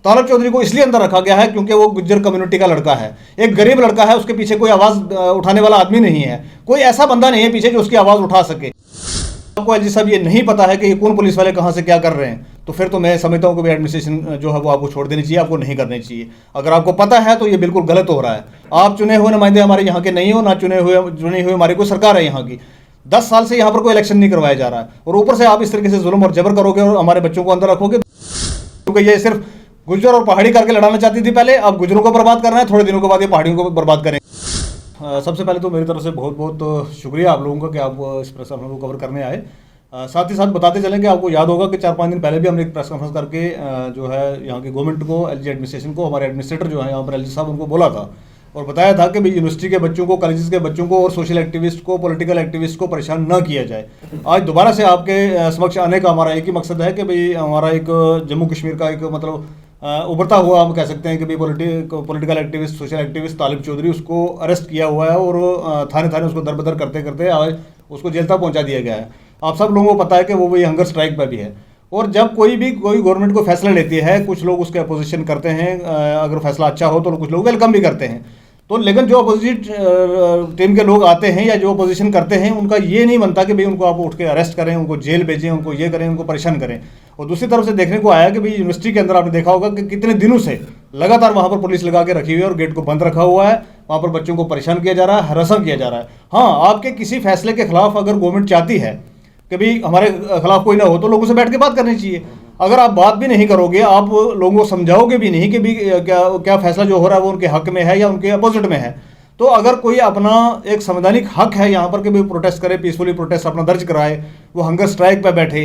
तालब चौधरी को इसलिए अंदर रखा गया है क्योंकि वो गुज्जर कम्युनिटी का लड़का है, एक गरीब लड़का है, उसके पीछे कोई आवाज़ उठाने वाला आदमी नहीं है, कोई ऐसा बंदा नहीं है पीछे जो उसकी आवाज़ उठा सके। आपको एलजी साहब ये नहीं पता है कि ये कौन पुलिस वाले कहाँ से क्या कर रहे हैं, तो फिर तो मैं समझता हूँ कि भाई एडमिनिस्ट्रेशन जो है वो आपको छोड़ देनी चाहिए, आपको नहीं करनी चाहिए। अगर आपको पता है तो ये बिल्कुल गलत हो रहा है। आप चुने हुए नुमाइंदे हमारे यहाँ के नहीं हो, ना चुनी हुई हमारी कोई सरकार है यहाँ की। 10 साल से यहाँ पर कोई इलेक्शन नहीं करवाया जा रहा है और ऊपर से आप इस तरीके से जुल्म और जबर करोगे और हमारे बच्चों को अंदर रखोगे, क्योंकि ये सिर्फ गुज्जर और पहाड़ी करके लड़ाना चाहती थी पहले, अब गुज्जरों को बर्बाद करना है, थोड़े दिनों के बाद ये पहाड़ियों को बर्बाद करें। सबसे पहले तो मेरी तरफ से बहुत बहुत शुक्रिया आप लोगों का कि आप इस प्रेस कॉन्फ्रेंस को कवर करने आए। साथ ही साथ बताते चलें कि आपको याद होगा कि 4-5 दिन पहले भी हमने एक प्रेस कॉन्फ्रेंस करके जो है यहाँ की गवर्नमेंट को, एलजी एडमिनिस्ट्रेशन को, हमारे एडमिनिस्ट्रेटर जो है यहाँ पर एलजी साहब, उनको बोला था और बताया था कि भाई यूनिवर्सिटी के बच्चों को, कॉलेजेस के बच्चों को और सोशल एक्टिविस्ट को, पॉलिटिकल एक्टिविस्ट को परेशान न किया जाए। आज दोबारा से आपके समक्ष आने का हमारा एक ही मकसद है कि भाई हमारा एक जम्मू कश्मीर का एक मतलब उभरता हुआ हम कह सकते हैं कि भाई पॉलिटिकल एक्टिविस्ट, सोशल एक्टिविस्ट तालिब चौधरी, उसको अरेस्ट किया हुआ है और थाने थाने उसको दर बदर करते करते आज उसको जेल तक पहुंचा दिया गया है। आप सब लोगों को पता है कि वो वही हंगर स्ट्राइक पर भी है। और जब कोई गवर्नमेंट को फैसला लेती है, कुछ लोग उसके अपोजिशन करते हैं, अगर फैसला अच्छा हो तो कुछ लोग वेलकम भी करते हैं, तो लेकिन जो अपोजिट टीम के लोग आते हैं या जो अपोजिशन करते हैं, उनका ये नहीं बनता कि भाई उनको आप उठ के अरेस्ट करें, उनको जेल भेजें, उनको ये करें, उनको परेशान करें। और दूसरी तरफ से देखने को आया कि भाई यूनिवर्सिटी के अंदर आपने देखा होगा कि कितने दिनों से लगातार वहाँ पर पुलिस लगा के रखी हुई है और गेट को बंद रखा हुआ है, वहाँ पर बच्चों को परेशान किया जा रहा है, हरासा किया जा रहा है। हाँ, आपके किसी फैसले के खिलाफ अगर गवर्नमेंट चाहती है कि भाई हमारे खिलाफ कोई ना हो, तो लोगों से बैठ के बात करनी चाहिए। अगर आप बात भी नहीं करोगे, आप लोगों को समझाओगे भी नहीं कि भी क्या फैसला जो हो रहा है वो उनके हक में है या उनके अपोजिट में है, तो अगर कोई अपना एक संवैधानिक हक है यहाँ पर कि भी प्रोटेस्ट करे, पीसफुली प्रोटेस्ट अपना दर्ज कराए, वो हंगर स्ट्राइक पर बैठे,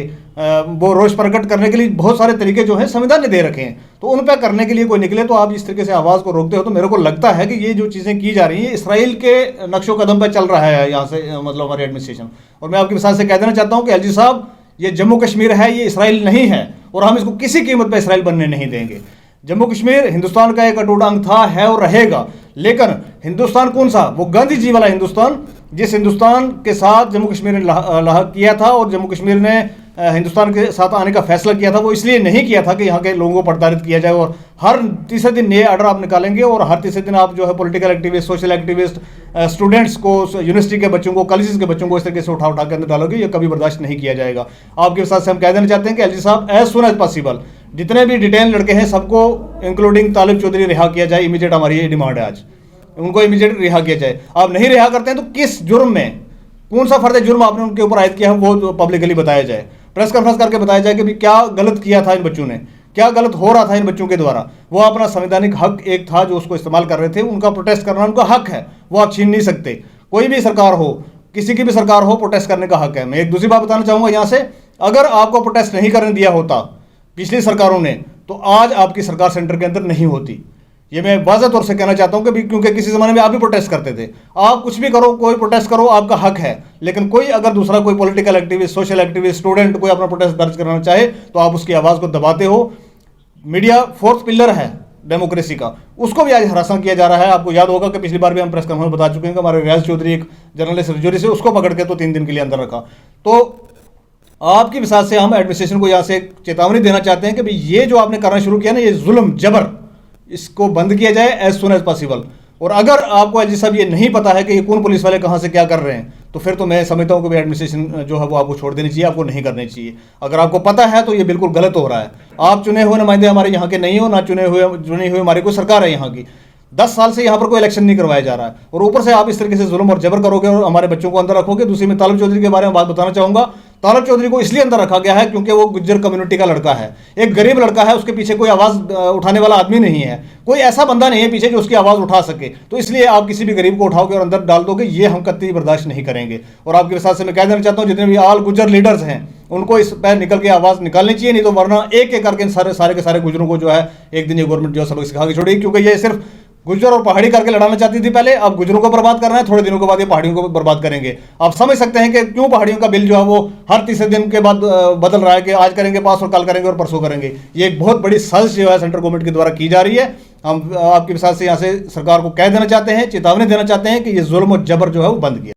वो रोष प्रकट करने के लिए बहुत सारे तरीके जो हैं संविधान ने दे रखे हैं, तो उन पर करने के लिए कोई निकले तो आप इस तरीके से आवाज़ को रोकते हो। तो मेरे को लगता है कि ये जो चीज़ें की जा रही हैं इसराइल के नक्शो कदम पर चल रहा है यहाँ से, मतलब हमारे एडमिनिस्ट्रेशन। और मैं आपके साथ से कह देना चाहता हूँ कि एलजी साहब, ये जम्मू कश्मीर है, ये इसराइल नहीं है और हम इसको किसी कीमत पर इसराइल बनने नहीं देंगे। जम्मू कश्मीर हिंदुस्तान का एक अटूट अंग था, है और रहेगा, लेकिन हिंदुस्तान कौन सा? वो गांधी जी वाला हिंदुस्तान, जिस हिंदुस्तान के साथ जम्मू कश्मीर ने लाहक किया था और जम्मू कश्मीर ने हिंदुस्तान के साथ आने का फैसला किया था। वो इसलिए नहीं किया था कि यहाँ के लोगों को प्रताड़ित किया जाए और हर तीसरे दिन नए आर्डर आप निकालेंगे और हर तीसरे दिन आप जो है political activist, social activist, students को, यूनिवर्सिटी के बच्चों को, कॉलेजेस के बच्चों को इस तरीके से उठा के अंदर डालोगे, ये कभी बर्दाश्त नहीं किया जाएगा। आपके साथ से हम कह देना चाहते हैं कि एलजी साहब, एज सुन एज पॉसिबल जितने भी डिटेन लड़के हैं सबको इंक्लूडिंग तालिब चौधरी रिहा किया जाए। इमीडिएट हमारी ये डिमांड है, आज उनको इमीडिएट रिहा किया जाए। आप नहीं रिहा करते हैं तो किस जुर्म में, कौन सा फर्द जुर्म आपने उनके ऊपर आयद किया है, वो पब्लिकली बताया जाए, प्रेस कॉन्फ्रेंस करके बताया जाए कि भी क्या गलत किया था इन बच्चों ने, क्या गलत हो रहा था इन बच्चों के द्वारा। वो अपना संवैधानिक हक एक था जो उसको इस्तेमाल कर रहे थे, उनका प्रोटेस्ट करना उनका हक है, वो आप छीन नहीं सकते। कोई भी सरकार हो, किसी की भी सरकार हो, प्रोटेस्ट करने का हक है। मैं एक दूसरी बात बताना चाहूँगा यहाँ से, अगर आपको प्रोटेस्ट नहीं करने दिया होता पिछली सरकारों ने, तो आज आपकी सरकार सेंटर के अंदर नहीं होती। ये मैं वाज़ह तौर से कहना चाहता हूं कि क्योंकि किसी ज़माने में आप भी प्रोटेस्ट करते थे। आप कुछ भी करो, कोई प्रोटेस्ट करो, आपका हक है, लेकिन कोई अगर दूसरा कोई political activist, social activist, student कोई अपना प्रोटेस्ट दर्ज कराना चाहे तो आप उसकी आवाज़ को दबाते हो। मीडिया फोर्थ पिलर है डेमोक्रेसी का, उसको भी आज हरासा किया जा रहा है। आपको याद होगा कि पिछली बार भी हम प्रेस कॉन्फ्रेंस बता चुके हैं कि हमारे रियाज चौधरी, एक जर्नलिस्ट रजौरी से, उसको पकड़ के तो 3 दिन के लिए अंदर रखा। तो आपकी विसात से हम एडमिनिस्ट्रेशन को यहाँ से एक चेतावनी देना चाहते हैं कि भाई ये जो आपने करना शुरू किया ना, ये जुल्म जबर, इसको बंद किया जाए एज सुन एज पॉसिबल। और अगर आपको एलजी साहब ये नहीं पता है कि ये कौन पुलिस वाले कहाँ से क्या कर रहे हैं, तो फिर तो मैं समझता हूँ कि एडमिनिस्ट्रेशन जो है वो आपको छोड़ देनी चाहिए, आपको नहीं करनी चाहिए। अगर आपको पता है तो ये बिल्कुल गलत हो रहा है। आप चुने हुए नुमाइंदे हमारे यहाँ के नहीं हो, ना चुनी हुई हमारी कोई सरकार है यहाँ की। 10 साल से यहाँ पर कोई इलेक्शन नहीं करवाया जा रहा है और ऊपर से आप इस तरीके से जुल्म और जबर करोगे और हमारे बच्चों को अंदर रखोगे। दूसरी में तालिब चौधरी के बारे में बात बताना चाहूँगा। तालिब चौधरी को इसलिए अंदर रखा गया है क्योंकि वो गुज्जर कम्युनिटी का लड़का है, एक गरीब लड़का है, उसके पीछे कोई आवाज़ उठाने वाला आदमी नहीं है, कोई ऐसा बंदा नहीं है पीछे जो उसकी आवाज़ उठा सके। तो इसलिए आप किसी भी गरीब को उठाओगे और अंदर डाल दोगे, ये हम कतई बर्दाश्त नहीं करेंगे। और आपके साथ से मैं कह देना चाहता हूँ, जितने भी ऑल गुज्जर लीडर्स हैं उनको इस पर निकल के आवाज़ निकालनी चाहिए, नहीं तो वरना एक एक करके सारे के सारे गुजरों को जो है एक दिन ये गवर्नमेंट जो है सबक सिखा के छोड़ेगी। क्योंकि ये सिर्फ गुज्जर और पहाड़ी करके लड़ाना चाहती थी पहले, अब गुजरों को बर्बाद करना है, थोड़े दिनों के बाद ये पहाड़ियों को बर्बाद करेंगे। आप समझ सकते हैं कि क्यों पहाड़ियों का बिल जो है वो हर तीसरे दिन के बाद बदल रहा है कि आज करेंगे पास और कल करेंगे और परसों करेंगे। ये एक बहुत बड़ी साजिश जो है सेंट्रल गवर्नमेंट के द्वारा की जा रही है। हम आपके साथ से यहाँ से सरकार को कह देना चाहते हैं, चेतावनी देना चाहते हैं कि ये जुल्म और जबर जो है वो बंद किया।